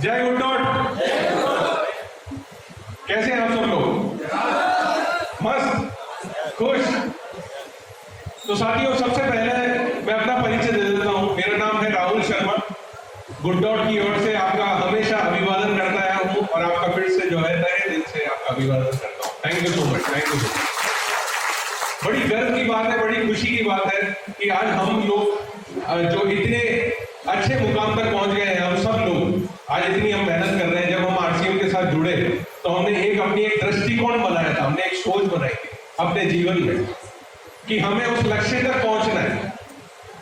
जय good dot. कैसे हैं आप सब लोग? मस्त, खुश। तो साथियों, सबसे पहले मैं अपना परिचय दे देता हूं। मेरा नाम है राहुल शर्मा। गुड डॉट की ओर से आपका हमेशा अभिवादन करता आया हूं और आपका फिर से जो है तहे दिल से आपका अभिवादन करता हूं। Thank you so much, thank you so much. बड़ी गर्व की बात है, बड़ी खुशी की बात है कि आज हम लोग जो इतने अच्छे मुकाम तक पहुंच गए हैं, हम सब लोग आज इतनी हम मेहनत कर रहे हैं। जब हम आरसीएम के साथ जुड़े तो हमने अपनी एक दृष्टिकोण बनाया था, हमने एक सोच बनाई थी अपने जीवन में कि हमें उस लक्ष्य तक पहुंचना है।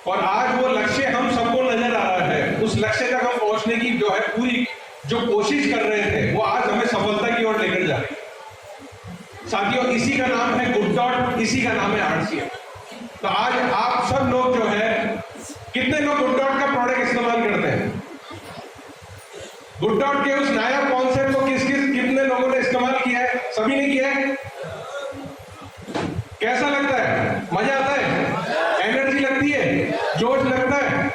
और आज वो लक्ष्य हम सबको नजर आ रहा है। उस लक्ष्य तक हम पहुंचने की जो है पूरी जो कोशिश कर रहे थे वो आज हमें सफलता की ओर लेकर जा रही है। साथियों, इसी का नाम है गुड डॉट, इसी का नाम है आरसीएम। तो आज आप सब लोग जो है, कितने लोग गुड डॉट का प्रोडक्ट इस्तेमाल करते हैं? गुड डॉट के उस नायाब कॉन्सेप्ट को कितने लोगों ने इस्तेमाल किया है? सभी ने किया है। कैसा लगता है? मजा आता है? एनर्जी लगती है? जोश लगता है?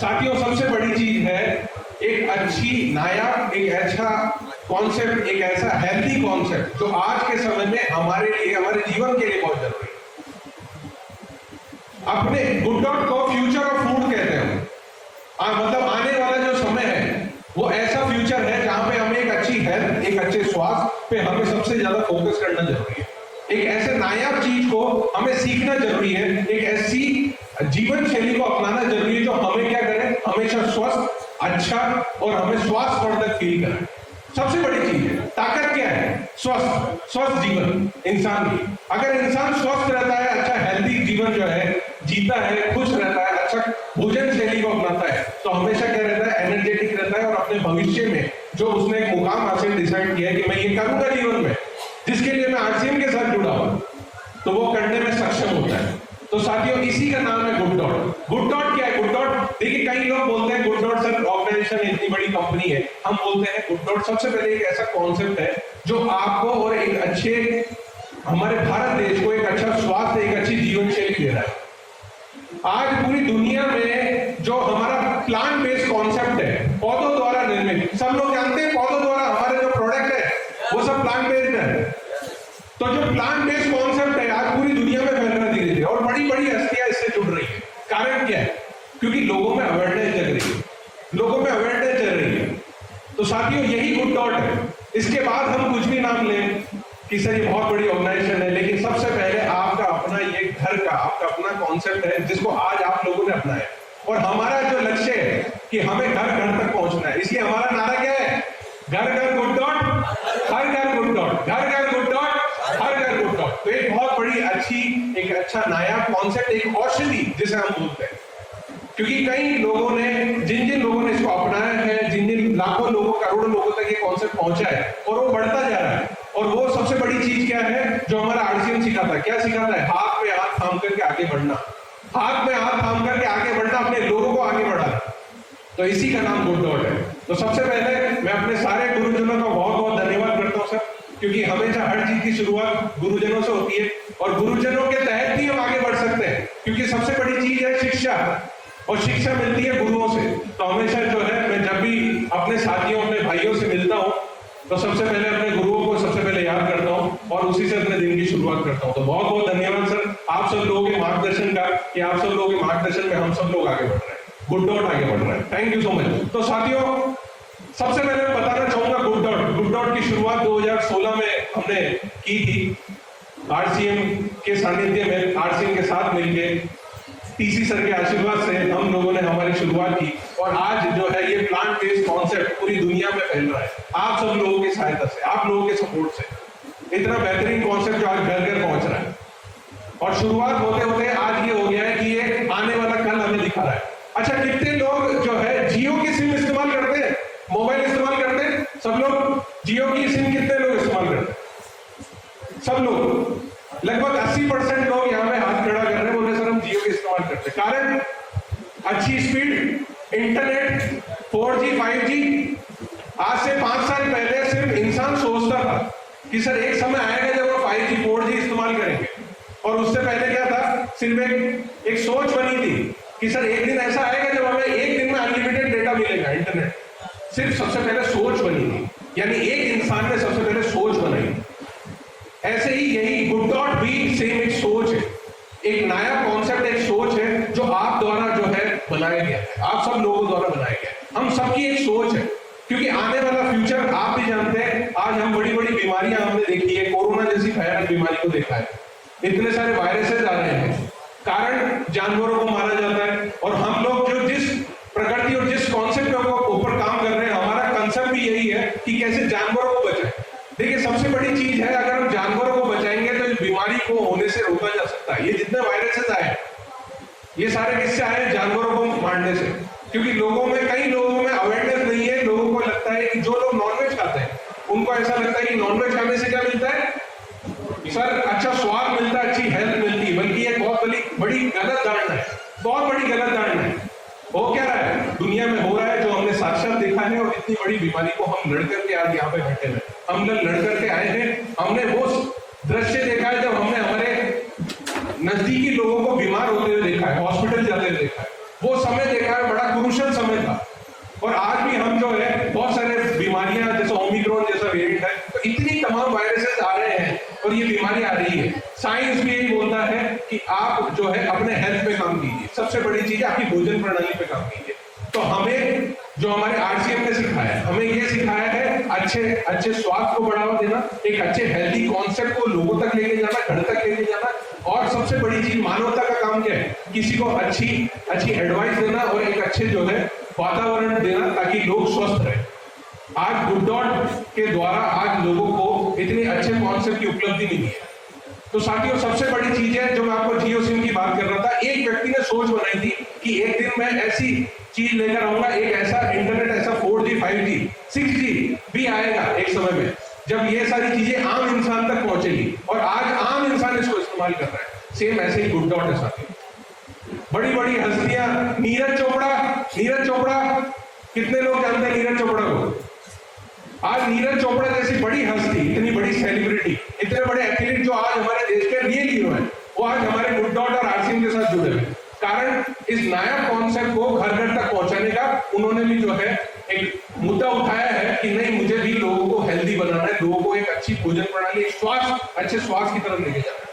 साथियों, सबसे बड़ी चीज है एक अच्छी नायाब, एक अच्छा कॉन्सेप्ट, एक ऐसा हेल्थी कॉन्सेप्ट जो आज के समय में हमारे लिए, हमारे जीवन के लिए बहुत जरूरी है। अपने गुड डॉट को फ्यूचर ऑफ फूड कहते हैं। मतलब आने वाला जो समय है वो ऐसा फ्यूचर है जहां पे हमें एक अच्छी हेल्थ, एक अच्छे स्वास्थ्य पे हमें सबसे ज्यादा फोकस करना जरूरी है। एक ऐसे नायाब चीज को हमें सीखना जरूरी है, एक ऐसी जीवन शैली को अपनाना जरूरी है जो हमें क्या करे, हमेशा स्वस्थ, अच्छा और हमें स्वास्थ्यवर्धक फील कराए। सबसे बड़ी चीज है, ताकत क्या है? स्वस्थ जीवन इंसान की। अगर इंसान स्वस्थ रहता है, अच्छा हेल्दी जीवन जो है जीता है, खुश रहता है, अच्छा भोजन शैली को अपनाता है, तो हमेशा क्या रहता है? एनर्जेटिक रहता है और अपने भविष्य में जो उसने एक मुकाम हासिल डिसाइड किया है कि मैं ये करूंगा जीवन में, जिसके लिए मैं आरसीएम के साथ जुड़ा हूं, तो वो करने में सक्षम होता है। तो साथियों, इसी का नाम है गुड डॉट। गुड डॉट क्या है? गुड डॉट, देखिए कई लोग बोलते हैं गुड डॉट सर ऑर्गेनाइजेशन इतनी बड़ी कंपनी है। हम बोलते हैं गुड डॉट सबसे पहले एक ऐसा कॉन्सेप्ट है जो आपको और एक अच्छे, हमारे भारत देश को एक अच्छा स्वास्थ्य, एक अच्छी जीवन शैली दे रहा है। आज पूरी दुनिया में जो हमारा प्लांट बेस्ड कॉन्सेप्ट है, पौधों द्वारा निर्मित, सब लोग जानते हैं पौधों द्वारा हमारे जो प्रोडक्ट है वो सब प्लांट बेस्ड है। तो जो प्लांट बेस्ड कॉन्सेप्ट है आज पूरी दुनिया में फैल रहा है धीरे धीरे, और बड़ी बड़ी हस्तियां इससे जुड़ रही है। कारण क्या है? क्योंकि लोगों में अवेयरनेस जग रही है, लोगों में अवेयरनेस जग रही है। तो साथियों, यही गुड डॉट है। इसके बाद हम कुछ भी नाम लें कि सर ये बहुत बड़ी ऑर्गेनाइजेशन है, लेकिन सबसे पहले आपका अपना ये घर का, आपका अपना कॉन्सेप्ट है जिसको आज आप लोगों ने अपनाया। और हमारा जो लक्ष्य है कि हमें घर घर तक पहुंचना है, इसलिए हमारा नारा क्या है? घर घर गुड डॉट, हर घर गुड डॉट, घर घर गुड डॉट, हर घर गुड डॉट। तो एक बहुत बड़ी अच्छी, एक अच्छा नायाब कॉन्सेप्ट, एक औषधि जिसे हम बोलते हैं। क्योंकि कई लोगों ने, जिन जिन लोगों ने इसको अपनाया है, जिन जिन लाखों लोगों, करोड़ों लोगों तक ये कॉन्सेप्ट पहुंचा है और वो बढ़ता जा रहा है। और वो सबसे बड़ी चीज क्या है जो हमारा आरसीएम सिखाता है? क्या सिखाता है? हाथ में हाथ थाम करके आगे बढ़ना, हाथ में हाथ थाम करके आगे बढ़ना, अपने लोगों को आगे बढ़ाना। तो इसी का नाम गुड डॉट है। तो सबसे पहले मैं अपने सारे गुरुजनों का बहुत बहुत धन्यवाद करता हूँ सर, क्योंकि हमेशा हर चीज की शुरुआत गुरुजनों से होती है और गुरुजनों के तहत ही हम आगे बढ़ सकते हैं। क्योंकि सबसे बड़ी चीज है शिक्षा, और शिक्षा मिलती है गुरुओं से। तो हमेशा जो है, मैं जब भी अपने साथियों, अपने भाइयों से मिलता हूँ तो सबसे पहले अपने गुरुओं को सबसे पहले याद करता हूँ और उसी से अपने दिन की शुरुआत करता हूँ। तो बहुत बहुत धन्यवाद सर आप सब लोगों के मार्गदर्शन का, कि आप सब लोगों के मार्गदर्शन में हम सब लोग आगे बढ़ रहे हैं, गुड डॉट आगे बढ़ रहा है। Thank you so much. तो साथियों, सबसे पहले मैं बताना चाहूंगा गुड डॉट की शुरुआत 2016 में हमने की थी आरसीएम के सानिध्य में, आरसीएम के साथ मिलकर टीसी सर के आशीर्वाद से हम लोगों ने हमारी शुरुआत की। और आज जो है ये प्लांट बेस्ड कॉन्सेप्ट पूरी दुनिया में फैल रहा है, आप सब लोगों की सहायता से, आप लोगों के सपोर्ट से। इतना बेहतरीन कॉन्सेप्ट जो आज घर घर पहुंच रहा है, और शुरुआत होते होते आज ये हो गया है कि ये आने वाला कल हमें दिखा रहा है। अच्छा, कितने लोग जो है जियो की सिम इस्तेमाल करते हैं, मोबाइल इस्तेमाल करते हैं? सब लोग जियो की सिम कितने लोग इस्तेमाल करते हैं? सब लोग, लगभग 80% लोग यहाँ पे हाथ खड़ा कर रहे हैं, बोले सर हम जियो के इस्तेमाल करते हैं। कारण अच्छी स्पीड, इंटरनेट, 4G 5G। आज से 5 साल पहले सिर्फ इंसान सोचता था कि सर एक समय आएगा जब हम 5G 4G इस्तेमाल करेंगे, और उससे पहले क्या था? सिर्फ एक सोच बनी थी कि सर एक दिन ऐसा आएगा जब हमें एक दिन में अनलिमिटेड डेटा मिलेगा, इंटरनेट। सिर्फ सबसे पहले सोच बनी थी, यानी एक इंसान ने सबसे पहले सोच बनाई। ऐसे ही यही गुड डॉट भी सेम एक सोच है, एक नया कॉन्सेप्ट, एक सोच है जो आप द्वारा जो है बनाया गया है, आप सब लोगों द्वारा बनाया गया है। हम सबकी एक सोच है, क्योंकि आने वाला फ्यूचर आप भी जानते हैं। आज हम बड़ी बड़ी बीमारियां हमने देखी है, कोरोना जैसी भयानक बीमारी को देखा है, इतने सारे वायरसेस आ रहे हैं, कारण जानवरों को मारा जाता है। और हम लोग जो जिस प्रकृति और जिस कॉन्सेप्ट के ऊपर काम कर रहे हैं, हमारा कंसेप्ट भी यही है कि कैसे जानवरों को बचाएं। देखिए सबसे बड़ी चीज है, अगर हम जानवरों को बचाएंगे तो इस बीमारी को होने से रोका जा सकता है। ये जितने वायरसेस आए, ये सारे किससे आए? जानवरों को मारने से। क्योंकि लोगों में, कई लोगों में अवेयरनेस नहीं है। लोगों को लगता है कि जो लोग नॉनवेज खाते हैं, उनको ऐसा लगता है कि नॉनवेज खाने से क्या मिलता है सर? अच्छा स्वाद मिलता है, अच्छी हेल्थ मिलती है। बल्कि ये बहुत बड़ी गलत धारणा है, बहुत बड़ी गलत धारणा है। हो क्या रहा है दुनिया में? हो रहा है जो हमने साक्षात देखा है। और इतनी बड़ी बीमारी को हम लड़ करके आज यहाँ पे बैठे हैं, हम लोग लड़ करके आए हैं। हमने वो दृश्य देखा है जब हमने हमारे नजदीकी लोगों को बीमार होते हुए देखा है, हॉस्पिटल जाते हुए देखा है। वो समय देखा है, बड़ा क्रूशल समय था। और आज भी हम जो है बहुत सारे बीमारियां, जैसे ओमिक्रॉन जैसा वेरिएंट है, तो इतनी तमाम वायरसेस आ रहे हैं और ये बीमारी आ रही है। साइंस भी यही बोलता है कि आप जो है अपने हेल्थ पे काम कीजिए। सबसे बड़ी चीज है आपकी भोजन प्रणाली पे काम कीजिए। तो हमें जो हमारे आरसीएम ने सिखाया है, हमें ये सिखाया है अच्छे स्वास्थ्य को बढ़ावा देना, एक अच्छे हेल्दी कॉन्सेप्ट को लोगों तक लेके जाना, घर तक लेके जाना। और सबसे बड़ी चीज मानवता का काम क्या है? किसी को अच्छी एडवाइस देना और एक अच्छे जो है वातावरण देना, ताकि लोग स्वस्थ रहे। आज गुड डॉट के द्वारा आज लोगों को इतने अच्छे कॉन्सेप्ट की उपलब्धि मिली है। तो साथियों सबसे बड़ी चीज है, जो मैं आपको जियो सिम की बात कर रहा था, एक व्यक्ति ने सोच बनाई थी कि एक दिन मैं ऐसी चीज लेकर आऊंगा, एक ऐसा इंटरनेट, ऐसा 4G 5G 6G भी आएगा एक समय में, जब ये सारी चीजें आम इंसान तक पहुंचेगी। और आज आम इंसान इसको इस्तेमाल कर रहा है। सेम ऐसे ही गुड डॉट है साथियों। बड़ी बड़ी हस्तियां, नीरज चोपड़ा, कितने लोग जानते हैं नीरज चोपड़ा को? आज नीरज चोपड़ा जैसी बड़ी हस्ती, इतनी बड़ी सेलिब्रिटी, इतने बड़े एथलीट जो आज हमारे देश के रियल हीरो हैं, वो आज हमारे गुड डॉट और आरसीएम के साथ जुड़े हुए। कारण इस नया कॉन्सेप्ट को घर घर तक पहुंचाने का उन्होंने भी जो है एक मुद्दा उठाया है कि नहीं, मुझे भी लोगों को हेल्दी बनाना है, लोगों को एक अच्छी भोजन प्रणाली, अच्छे स्वास्थ्य की तरफ लेके जाना है।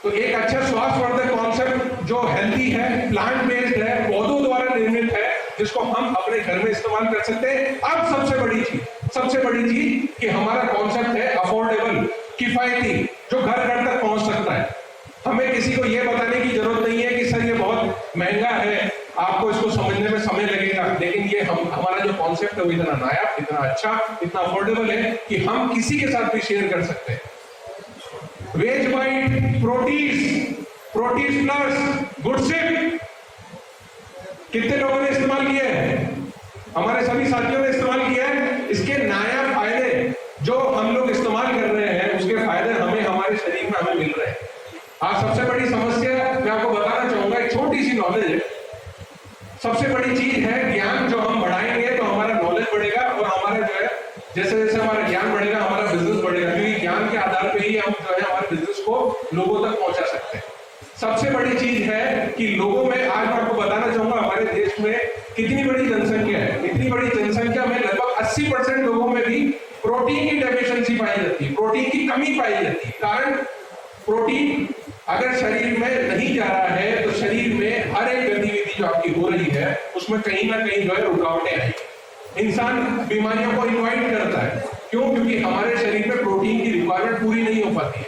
तो एक अच्छा स्वास्थ्यवर्धक कॉन्सेप्ट जो हेल्दी है, प्लांट बेस्ड है, पौधों द्वारा निर्मित है, जिसको हम अपने घर में इस्तेमाल कर सकते हैं। अब सबसे बड़ी चीज कि हमारा कॉन्सेप्ट है अफोर्डेबल, किफायती, जो घर घर तक पहुंच सकता है। हमें किसी को यह बताने की जरूरत नहीं है कि सर ये बहुत महंगा है, आपको इसको समझने में समय लगेगा। लेकिन ये हमारा जो कॉन्सेप्ट है वो इतना नायाब, इतना अच्छा, इतना अफोर्डेबल है कि हम किसी के साथ भी शेयर कर सकते हैं। वेज बाइट, प्रोटीज प्लस गुडसिप, कितने लोगों ने इस्तेमाल किया है? हमारे सभी साथियों ने इस्तेमाल किया है। इसके नायाब फायदे जो हम लोग इस्तेमाल कर रहे हैं, उसके फायदे हमें हमारे शरीर में हमें मिल रहे हैं। आज सबसे बड़ी समस्या मैं आपको बताना चाहूंगा, एक छोटी सी नॉलेज है। सबसे बड़ी चीज है ज्ञान। जो हम बढ़ाएंगे तो हमारा नॉलेज बढ़ेगा, और हमारा जो है जैसे जैसे हमारा ज्ञान बढ़ेगा, हमारा बिजनेस बढ़ेगा, क्योंकि ज्ञान के आधार पे ही हम जो है हमारे बिजनेस को लोगों तक पहुंचा सकते हैं। सबसे बड़ी चीज है कि लोगों में, आज मैं आपको बताना चाहूंगा हमारे देश में कितनी बड़ी जनसंख्या है। इतनी बड़ी जनसंख्या में लगभग 80% लोगों में भी प्रोटीन की डेफिशिएंसी पाई जाती है, प्रोटीन की कमी पाई जाती है। कारण प्रोटीन अगर शरीर में नहीं जा रहा है तो शरीर में हर एक गतिविधि जो आपकी हो रही है उसमें कहीं ना कहीं जो है रुकावटें आएंगी। इंसान बीमारियों को इन्वाइट करता है। क्यों? क्योंकि हमारे शरीर में प्रोटीन की रिक्वायरमेंट पूरी नहीं हो पाती है।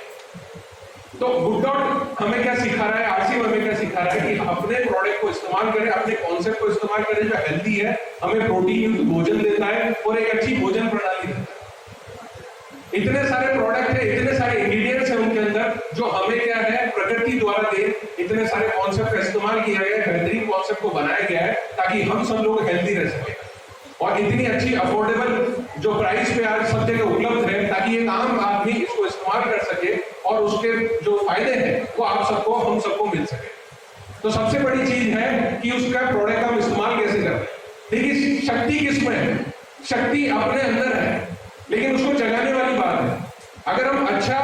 तो गुड डॉट हमें क्या सिखा रहा है, आरसीएम हमें क्या सिखा रहा है कि अपने प्रोडक्ट को इस्तेमाल करें, अपने कॉन्सेप्ट को इस्तेमाल करें जो हेल्दी है, हमें प्रोटीन युक्त भोजन देता है और एक अच्छी भोजन प्रणाली देता है। इतने सारे प्रोडक्ट है, इतने सारे इंग्रेडिएंट्स हैं उनके अंदर, जो हमें क्या है प्रकृति द्वारा दे, इतने सारे कॉन्सेप्ट का इस्तेमाल किया गया है, बेहतरीन कॉन्सेप्ट को बनाया गया है ताकि हम सब लोग हेल्दी रह सके। और इतनी अच्छी अफोर्डेबल जो प्राइस पे आज सब जगह उपलब्ध है, ताकि एक आम आदमी इसको इस्तेमाल कर सके और उसके जो फायदे हैं वो आप सबको, हम सबको मिल सके। तो सबसे बड़ी चीज है कि उसका प्रोडक्ट हम इस्तेमाल कैसे करें। देखिए शक्ति किसमें है? शक्ति अपने अंदर है, लेकिन उसको जगाने वाली बात है। अगर हम अच्छा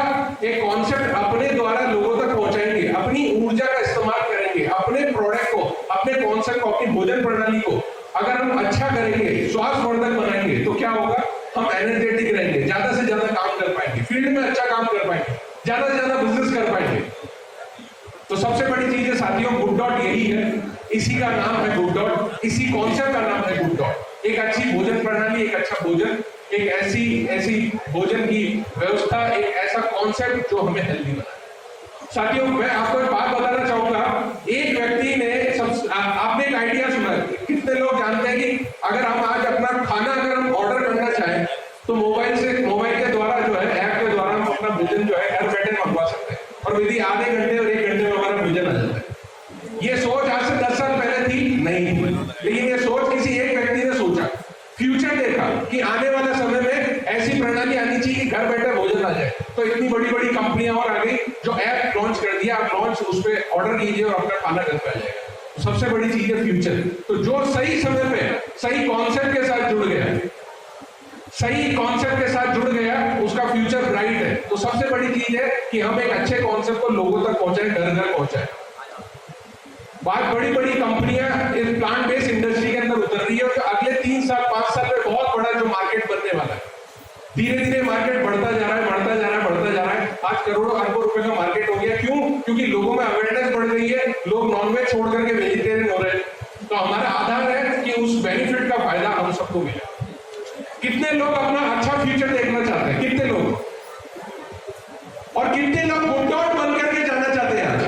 एक कॉन्सेप्ट अपने द्वारा लोगों तक पहुंचाएंगे, अपनी ऊर्जा का इस्तेमाल करेंगे, अपने प्रोडक्ट को, अपने कॉन्सेप्ट को, अपनी भोजन प्रणाली को अगर हम अच्छा करेंगे, स्वास्थ्यवर्धक बनाएंगे, तो क्या होगा, हम एनर्जेटिक रहेंगे, ज्यादा से ज्यादा काम कर पाएंगे, फील्ड में अच्छा काम कर पाएंगे, ज्यादा से ज्यादा बिजनेस कर पाएंगे। तो सबसे बड़ी चीज है साथियों, गुड डॉट यही है, इसी का नाम है गुड डॉट, इसी कॉन्सेप्ट का नाम है गुड डॉट। एक अच्छी भोजन प्रणाली, एक अच्छा भोजन, एक ऐसी भोजन की व्यवस्था, एक ऐसा कॉन्सेप्ट जो हमें हेल्दी बनाए। साथियों, मैं आपको एक बात बताना चाहूंगा। एक व्यक्ति ने आपने एक आइडिया सुना, कितने लोग जानते हैं कि अगर हम आज अपना खाना अगर हम ऑर्डर करना चाहें तो मोबाइल के द्वारा जो है, ऐप के द्वारा हम अपना भोजन जो है घर बैठे मंगवा सकते हैं और विधि आधे घंटे और 1 घंटे में हमारा भोजन आ जाता है। ये सोच आज से 10 साल पहले थी नहीं, लेकिन ये सोच किसी एक व्यक्ति ने सोचा, फ्यूचर देखा कि आने वाले समय में ऐसी प्रणाली आनी चाहिए कि घर बैठे भोजन आ जाए। तो इतनी बड़ी बड़ी कंपनियां और आ गई जो ऐप लॉन्च कर दिया, आप लॉन्च उस पर ऑर्डर कीजिए और अपना खाना घर पे आ जाएगा। तो सबसे बड़ी चीज है फ्यूचर। तो जो सही समय पे सही कॉन्सेप्ट के साथ जुड़ गया, सही कॉन्सेप्ट के साथ जुड़ गया, उसका फ्यूचर ब्राइट है। तो सबसे बड़ी चीज है कि हम एक अच्छे कॉन्सेप्ट को लोगों तक पहुंचाएं, घर घर पहुंचाएं। बात बड़ी बड़ी कंपनियां इस प्लांट बेस्ड इंडस्ट्री के अंदर उतर रही है और अगले 3 साल 5 साल में बहुत बड़ा जो मार्केट बनने वाला है, धीरे धीरे मार्केट बढ़ता जा रहा है, बढ़ता जा रहा है, बढ़ता जा रहा है। आज करोड़ों अरबों रुपए का मार्केट हो गया। क्यों? क्योंकि लोगों में अवेयरनेस बढ़ रही है, लोग नॉनवेज छोड़ करके वेजिटेरियन हो रहे हैं। तो हमारा आधार है कि उस बेनिफिट का फायदा हम सबको मिले। कितने लोग अपना अच्छा फ्यूचर देखना चाहते हैं? कितने लोग? और कितने लोग गुड डॉट बन करके जाना चाहते हैं? आज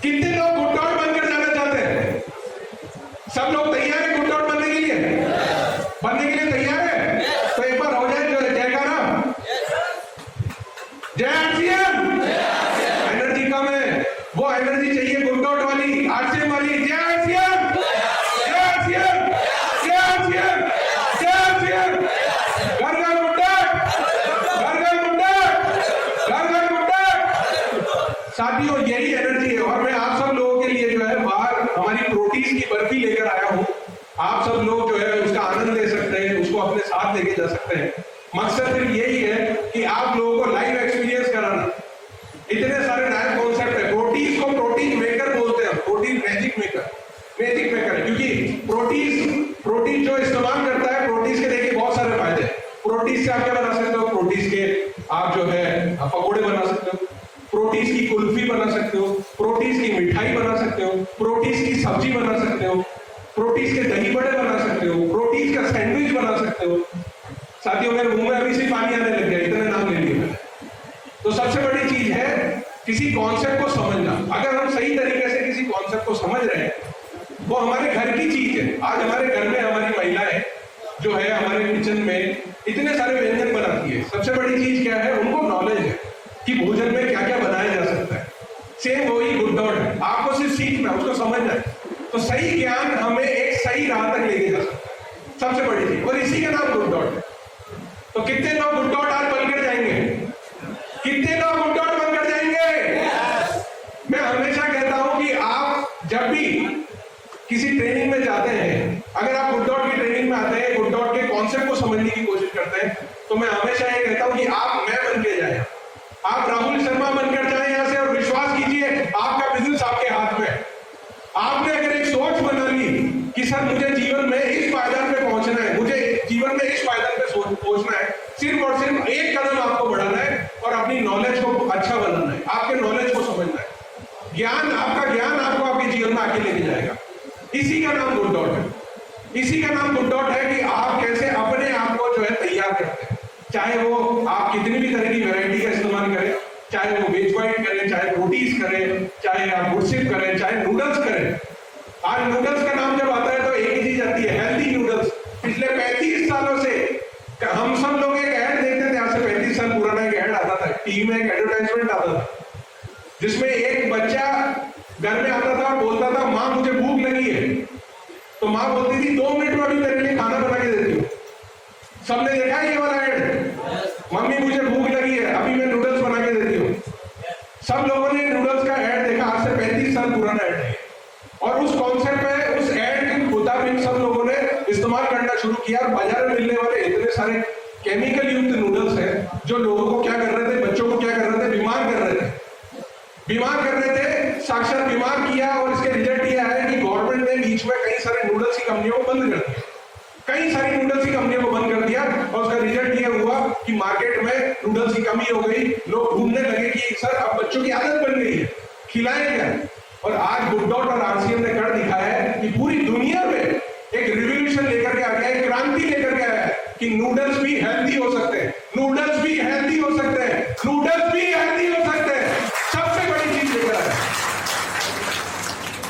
कितने लोग गुड डॉट बनकर जाना चाहते हैं? सब लोग तैयार है गुड डॉट बनने के लिए? बनने के लिए तैयार है? तो एक बार हो जाए जो जयकारा, जय आरसीएम। एनर्जी कम है, वो एनर्जी चाहिए गुड डॉट वाली, आरसीएम वाली। जय आरसीएम, जय आरसीएम, जय आरसीएम, जय आरसीएम। घर घर गुड डॉट, घर घर गुड डॉट, घर घर गुड डॉट। साथियों, यही एनर्जी है। और मैं आप सब लोगों के लिए जो है बाहर हमारी प्रोटीज की बर्फी लेकर आया हूं। आप सब लोग जो है उसका आनंद ले सकते हैं, उसको अपने साथ लेके जा सकते हैं। मकसद सिर्फ यही है कि आप लोगों को लाइव एक्सपीरियंस कराना। इतने सारे नए कॉन्सेप्ट है। प्रोटीज को प्रोटीन मेकर बोलते हैं, protein magic maker, magic maker है। क्योंकि प्रोटीन जो इस्तेमाल करता है, प्रोटीज के देखिए बहुत सारे फायदे। प्रोटीज से आप क्या बना सकते हो? प्रोटीज के आप जो है पकौड़े बना सकते हो, प्रोटीज की कुल्फी बना सकते हो, प्रोटीज की मिठाई बना सकते हो, प्रोटीज की सब्जी बना सकते हो, प्रोटीज के दही बड़े बना सकते हो, प्रोटीज का सैंडविच बना सकते हो। साथियों, मेरे मुंह में अभी से पानी आने लग गया, इतने नाम ले लिए मैंने। तो सबसे बड़ी चीज है किसी कॉन्सेप्ट को समझना। अगर हम सही तरीके से किसी कॉन्सेप्ट को समझ रहे हैं, वो हमारे घर की चीज है। आज हमारे घर में हमारी महिलाएं जो है हमारे किचन में इतने सारे व्यंजन बनाती है। सबसे बड़ी चीज क्या है? उनको नॉलेज है कि भोजन में क्या क्या बनाया जा सकता है। सेम वही गुड डॉट है, आपको सिर्फ सीखना, उसको समझना है। तो सही ज्ञान हमें एक सही राह तक लेके जा सकता है, सबसे बड़ी चीज। और इसी का नाम गुड डॉट है। तो कितने लोग गुड डॉट आज बनकर जाएंगे? कितने लोग गुड डॉट बनकर जाएंगे? मैं हमेशा कहता हूं कि आप जब भी किसी ट्रेनिंग में जाते हैं, अगर आप गुड डॉट की ट्रेनिंग में आते हैं, गुड डॉट के कॉन्सेप्ट को समझने की कोशिश करते हैं, तो मैं हमेशा ये कहता हूं कि आप मैं बन के जाए, आप राहुल शर्मा बनकर जाए यहां से। और विश्वास कीजिए, आपका बिजनेस आपके हाथ में। आपने अगर एक सोच बना ली कि सर मुझे जीवन में इस पायदान पे पहुंचना है, मुझे जीवन में इस पायदान पे पहुंचना है, सिर्फ और सिर्फ एक कदम आपको बढ़ाना है और अपनी नॉलेज को अच्छा बनाना है, आपके नॉलेज को समझना है। ज्ञान, आपका ज्ञान आपको आपके जीवन में आगे लेके जाएगा। इसी का नाम गुड डॉट है। इसी का नाम गुड डॉट है कि आप कैसे अपने आप को जो है तैयार करते हैं। चाहे वो आप कितनी भी तरह की वैरायटी का इस्तेमाल करें, चाहे वो वेज वाइट करें, चाहे रोटीज करें, चाहे आप गुड़सिप करें, चाहे नूडल्स करें। आज नूडल्स का नाम जब आता है तो एक ही चीज आती है, हेल्दी नूडल्स। पिछले 35 सालों से हम सब लोग एक ऐड देखते थे। आज से 35 साल पुराना एक ऐड आता था, टीवी में एक एडवर्टाइजमेंट आता था, जिसमें एक बच्चा घर में आता था और बोलता था, माँ मुझे भूख लगी है। तो माँ बोलती थी 2 मिनट में अभी तेरे लिए खाना बना के देती हूँ। सबने देखा है ये वाला ऐड? मम्मी मुझे भूख लगी है, अभी मैं नूडल्स बना के देती हूँ। सब लोगों ने नूडल्स का ऐड देखा। आज से 35 साल पुराना ऐड है। और उस कॉन्सेप्ट पे, उस ऐड के मुताबिक सब लोगों ने इस्तेमाल करना शुरू किया। और बाजार में मिलने वाले इतने सारे केमिकल युक्त नूडल्स हैं जो लोगों को क्या कर रहे थे, बच्चों को क्या कर रहे थे, बीमार कर रहे थे, बीमार कर रहे थे, साक्षात बीमार किया। और इसके रिजल्ट ये है कि गवर्नमेंट ने बीच में कई सारे नूडल्स कंपनियों को बंद कर दिया, कई सारी नूडल्स की कंपनियों को बंद कर दिया, और उसका रिजल्ट ये हुआ कि मार्केट में नूडल्स की कमी हो गई। लोग ढूंढने लगे कि सर अब बच्चों की आदत बन गई है, खिलाएं क्या। और आज गुड डॉट और आरसीएम ने कर दिखाया है कि पूरी दुनिया में एक रिवॉल्यूशन लेकर के आ गया है, क्रांति लेकर के आया है कि नूडल्स भी हेल्दी हो सकते हैं, नूडल्स भी हेल्दी हो सकते हैं, नूडल्स भी हेल्दी हो सकते हैं। सबसे बड़ी चीज लेकर आया।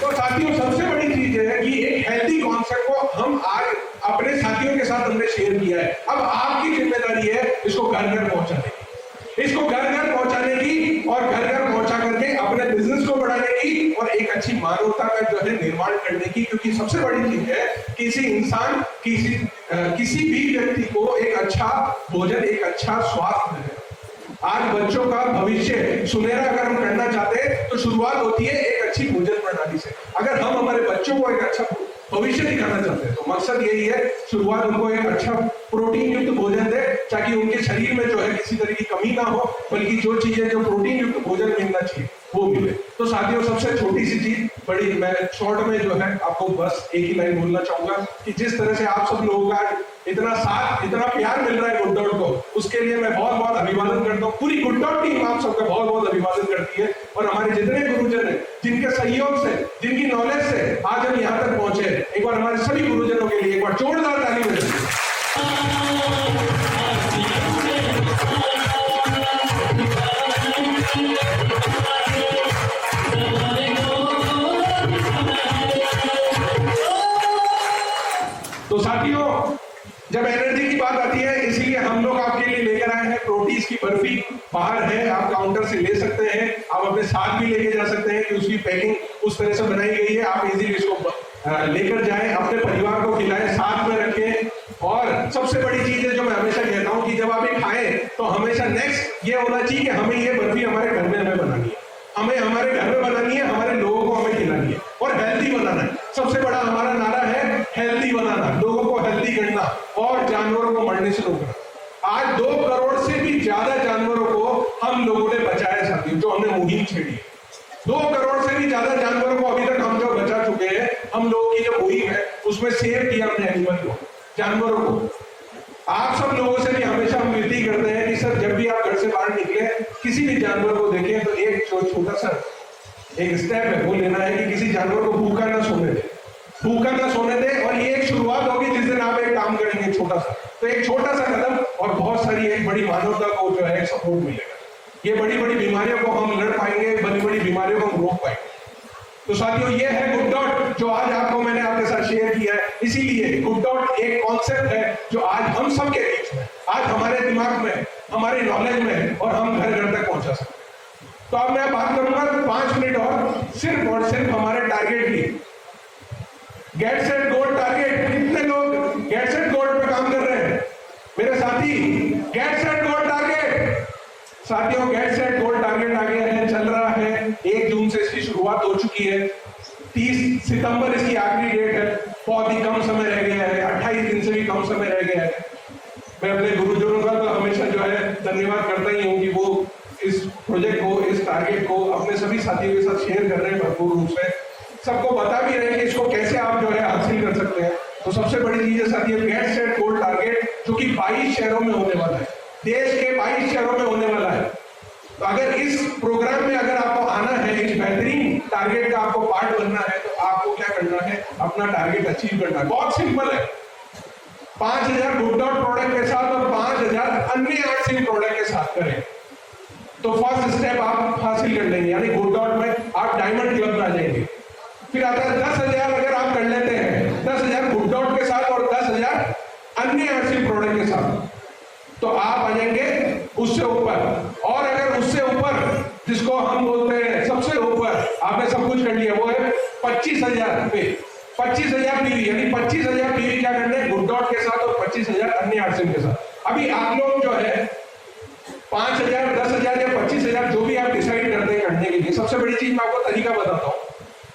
तो साथियों, सबसे बड़ी चीज है कि एक हेल्दी कॉन्सेप्ट को हम आज अपने साथियों के साथ हमने शेयर किया है। अब आपकी जिम्मेदारी है इसको घर घर पहुंचाने की, इसको घर घर पहुंचाने की, और घर घर पहुंचा करके अपने बिजनेस को बढ़ाने की, और एक अच्छी मानवता का जो है निर्माण करने की। क्योंकि सबसे बड़ी चीज है किसी इंसान, किसी भी व्यक्ति को एक अच्छा भोजन, एक अच्छा स्वास्थ्य मिले। आज बच्चों का भविष्य सुनहरा अगर हम करना चाहते हैं तो शुरुआत होती है एक अच्छी भोजन प्रणाली से। अगर हम हमारे बच्चों को एक अच्छा भविष्य दिखाना चाहते हैं तो मकसद यही है, शुरुआत उनको एक अच्छा प्रोटीन युक्त भोजन दे, ताकि उनके शरीर में जो है किसी तरह की कमी ना हो, बल्कि जो चीजें जो प्रोटीन युक्त भोजन मिलना चाहिए वो मिले। तो साथियों, सबसे छोटी सी चीज बड़ी, मैं शॉर्ट में जो है आपको बस एक ही लाइन बोलना चाहूंगा कि जिस तरह से आप सब लोगों का इतना साथ, इतना प्यार मिल रहा है गुड डॉट को, उसके लिए मैं बहुत बहुत अभिवादन करता हूँ। पूरी गुड डॉट टीम आप सबका बहुत बहुत अभिवादन करती है, और हमारे जितने गुरुजन हैं जिनके सहयोग से, जिनकी नॉलेज से आज हम यहाँ तक पहुंचे, एक बार हमारे सभी गुरुजनों के लिए एक बार जोरदार ताली बजाइए। तो साथियों, जब एनर्जी की बात आती है, इसीलिए हम लोग आपके लिए लेकर आए हैं प्रोटीज की बर्फी। बाहर है, आप काउंटर से ले सकते हैं, आप अपने साथ भी लेके जा सकते हैं कि उसकी पैकिंग उस तरह से बनाई गई है, आप इजीली इसको लेकर जाएं, अपने परिवार को खिलाएं, साथ में रखें। और सबसे बड़ी चीज है जो मैं हमेशा कहता हूं कि जब आप ये खाएं तो हमेशा नेक्स्ट ये होना चाहिए कि हमें ये बर्फी हमारे घर में हमें बनानी है, हमें हमारे घर में बनानी है, हमारे लोगों को हमें खिलानी है, और हेल्दी बनाना है। सबसे बड़ा हमारा नारा है हेल्दी बनाना, लोगों को हेल्दी करना और जानवरों को मरने से रोकना। आज 2 करोड़ से भी ज्यादा जानवरों को हम लोगों ने बचाया साथियों, जो हमने मुहिम छेड़ी है। 2 करोड़ से भी ज्यादा जानवरों को अभी तक हम जो बचा चुके हैं। हम लोगों की जो मुहिम है उसमें सेव किया हमने एनिमल को, जानवरों को। आप सब लोगों से भी हमेशा हम विनती करते हैं कि सर, जब भी आप घर से बाहर निकले, किसी भी जानवर को देखें तो एक छोटा सा एक स्टेप है, वो लेना है कि किसी जानवर को भूखा ना सोने दे, भूखा ना सोने दे। और ये एक शुरुआत होगी जिस दिन आप एक काम करेंगे छोटा सा, तो एक छोटा सा कदम और बहुत सारी एक बड़ी मानवता को जो है सपोर्ट मिलेगा। ये बड़ी बड़ी बीमारियों को हम लड़ पाएंगे, बड़ी बड़ी बीमारियों को हम रोक पाएंगे। तो साथियों, ये है गुड डॉट जो आज आपको मैंने आपके साथ शेयर किया है। इसीलिए गुड डॉट एक कॉन्सेप्ट है जो आज हम सबके बीच में, आज हमारे दिमाग में, हमारे नॉलेज में, और हम घर घर तक पहुंचा सकते हैं। तो अब मैं बात करूंगा 5 मिनट और सिर्फ हमारे टारगेट की। गेट सेट गोल टारगेट, कितने लोग गेट सेट गोल पे काम कर रहे हैं मेरे साथी? Get set goal target. साथियों, गेट सेट गोल टारगेट आ गया है, चल रहा है। 1 जून से इसकी शुरुआत हो चुकी है, 30 सितंबर इसकी आखिरी डेट है। बहुत ही कम समय रह गया है, 28 दिन से भी कम समय रह गया है। मैं अपने गुरुजनों का तो हमेशा जो है धन्यवाद करता ही हूँ कि वो इस प्रोजेक्ट को, इस टारगेट को अपने सभी साथियों के साथ शेयर कर रहे हैं भरपूर रूप से, सबको बता भी रहे हैं कि इसको कैसे आप जो है हासिल कर सकते हैं। तो सबसे बड़ी चीज है साथियों, गेट सेट गोल टारगेट, जो कि 22 शहरों में होने वाला है, देश के 22 शहरों में होने वाला है। तो अगर इस प्रोग्राम में अगर आपको आना है, इस बेहतरीन टारगेट का आपको पार्ट बनना है, तो आपको क्या करना है? अपना टारगेट अचीव करना है। बहुत सिंपल है, 5000 गुड डॉट प्रोडक्ट के साथ और 5000 अन्य आर्टसिंग प्रोडक्ट के साथ करें तो फर्स्ट स्टेप आप हासिल कर लेंगे, यानी गुड डॉट में आप डायमंड क्लब में आ जाएंगे। फिर आता है 10,000 अगर आप कर लेते हैं, 10,000 गुड डॉट के साथ और 10,000 अन्य आर्टसिंग प्रोडक्ट के साथ, तो आप आ जाएंगे उससे ऊपर। और अगर उससे ऊपर, जिसको हम बोलते हैं सबसे ऊपर, आपने सब कुछ कर लिया, वो है 25,000 पे 25,000 पीवी, यानी 25,000 पीवी क्या करने हैं? गुड डॉट के साथ और 25,000 अन्य आर्टसिंग के साथ। अभी आप लोग जो है 5,000, 10,000 या 25,000 जो भी आप डिसाइड करते हैं करने के लिए, सबसे बड़ी चीज मैं आपको तरीका बताता हूँ।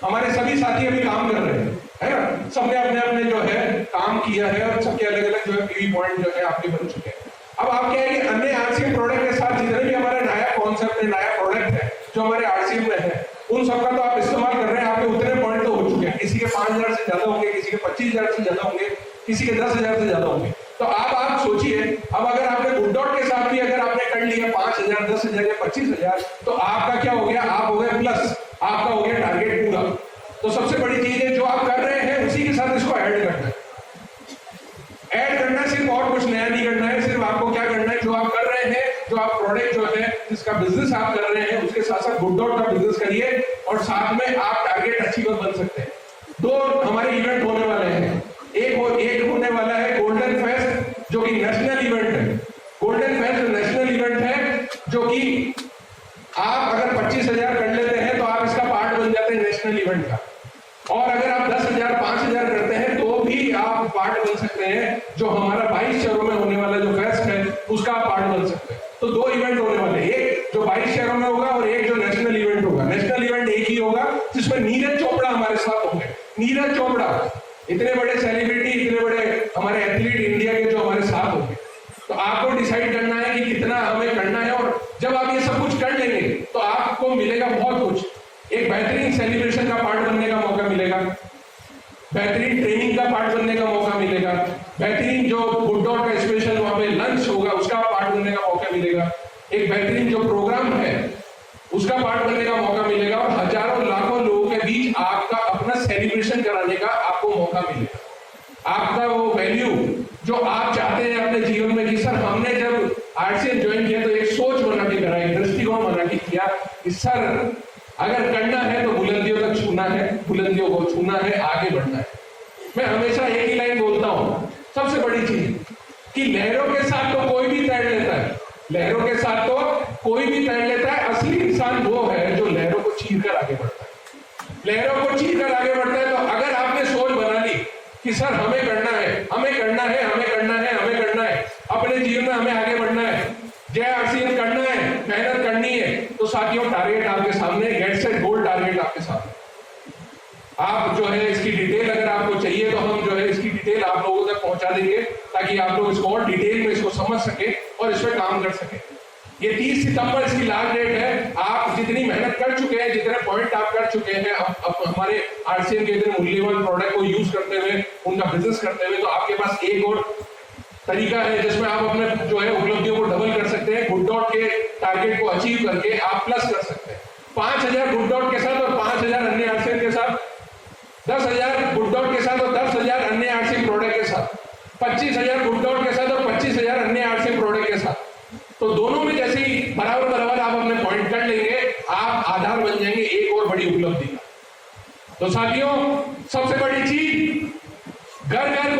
हमारे सभी साथी अभी काम कर रहे हैं, है ना? सबने अपने अपने जो है काम किया है और सबके अलग अलग जो है पीवी पॉइंट जो है आपके बन चुके हैं। अब आप क्या है कि अन्य आरसीएम प्रोडक्ट के साथ जितने भी हमारे नया कॉन्सेप्ट है, नया प्रोडक्ट है जो हमारे आरसीएम में है, उन सबका तो आप इस्तेमाल कर रहे हैं। आपके उतने पॉइंट तो हो चुके हैं, किसी के 5,000 से ज्यादा होंगे, किसी के 25,000 से ज्यादा होंगे, किसी के 10,000 से ज्यादा होंगे। तो आप सोचिए, अब अगर आपने गुड डॉट के साथ भी अगर आपने कर लिया 5,000, 10,000 या 25,000, तो आपका क्या हो गया, आप हो गए प्लस, आपका हो गया टारगेट पूरा। तो सबसे बड़ी चीज है जो आप कर रहे हैं उसी के साथ इसको ऐड करना है। ऐड करना है, सिर्फ और कुछ नया नहीं करना है, सिर्फ आपको क्या करना है, जो आप कर रहे हैं, जो आप प्रोडक्ट जो है जिसका बिजनेस आप कर रहे हैं उसके साथ साथ गुड डॉट का बिजनेस करिए और साथ में आप टारगेट अचीवर बन सकते हैं। 2 हमारे इवेंट होने वाले हैं। एक होने वाला है गोल्डन फेस्ट जो कि नेशनल इवेंट है। गोल्डन फेस्ट नेशनल इवेंट है जो कि आप अगर 25,000 कर लेते हैं तो आप इसका पार्ट बन जाते हैं नेशनल इवेंट का, और अगर आप 10,000 5,000 करते हैं तो भी आप पार्ट बन सकते हैं जो हमारा 22 शहरों में होने वाला जो फेस्ट है उसका आप पार्ट बन सकते हैं। तो 2 इवेंट होने वाले, एक जो 22 शहरों में होगा और एक जो नेशनल इवेंट होगा। नेशनल इवेंट एक ही होगा जिसमें नीरज चोपड़ा हमारे साथ होंगे। नीरज चोपड़ा इतने बड़े सेलिब्रिटी, इतने बड़े हमारे एथलीट इंडिया के जो हमारे साथ होंगे। तो आपको डिसाइड करना है कि कितना हमें करना है, और जब आप ये सब कुछ कर लेंगे तो आपको मिलेगा बहुत कुछ। एक बेहतरीन सेलिब्रेशन का पार्ट बनने का मौका मिलेगा, बेहतरीन ट्रेनिंग का पार्ट बनने का मौका मिलेगा, बेहतरीन जो गुड डॉट का स्पेशल वहां पे लंच होगा उसका पार्ट बनने का मौका मिलेगा, एक बेहतरीन जो प्रोग्राम है उसका पार्ट बनने का मौका मिलेगा, और हजारों लाखों लोगों के बीच आपका अपना सेलिब्रेशन कराने का आपको मौका मिलेगा। आपका वो वैल्यू जो आप चाहते हैं अपने जीवन में कि सर हमने जब आरसीएम ज्वाइन किया तो एक सोच बना के करा, एक दृष्टिकोण बना के किया कि सर अगर करना है तो बुलंदियों तक छूना है, बुलंदियों को छूना है, आगे बढ़ना है। मैं हमेशा एक ही लाइन बोलता हूं, सबसे बड़ी चीज कि लहरों के साथ तो कोई भी तैर लेता है, लहरों के साथ तो कोई भी तैर लेता है, असली इंसान वो है जो लहरों को चीर कर आगे बढ़ता है। लहरों को चीर कर आगे बढ़ता है। तो अगर आपने सोच बना ली कि सर हमें करना है, हमें करना है, हमें करना है, हमें करना है, अपने जीवन में हमें आगे बढ़ना है, जय आरसीएम करना है, मेहनत करनी है, तो साथियों टारगेट आपके सामने, गेट सेट गोल टारगेट आपके सामने। आप जो है इसकी डिटेल अगर आपको चाहिए तो हम जो है इसकी डिटेल आप लोगों तक पहुंचा देंगे ताकि आप लोग इसको और डिटेल में इसको समझ सके और इस पर काम कर सके। ये 30 सितंबर इसकी लास्ट डेट है। आप जितनी मेहनत कर चुके हैं, जितने पॉइंट आप कर चुके हैं अब हमारे आरसीएम के इतने मूल्यवान प्रोडक्ट को यूज करते हुए, उनका बिजनेस करते हुए, तो आपके पास एक और तरीका है जिसमें आप अपने जो है उपलब्धियों को डबल कर सकते हैं। गुड डॉट के टारगेट को अचीव करके आप प्लस कर सकते हैं। 5,000 गुड डॉट के साथ और 5,000 अन्य आरसीएम के साथ, 10,000 गुड डॉट के साथ और 10,000 अन्य आरसीएम प्रोडक्ट के साथ, 25,000 गुड डॉट के साथ और 25,000 अन्य आरसीएम प्रोडक्ट के साथ। तो दोनों में जैसे ही बराबर बराबर आप अपने पॉइंट कर लेंगे, आप आधार बन जाएंगे एक और बड़ी उपलब्धि का। तो साथियों सबसे बड़ी चीज घर घर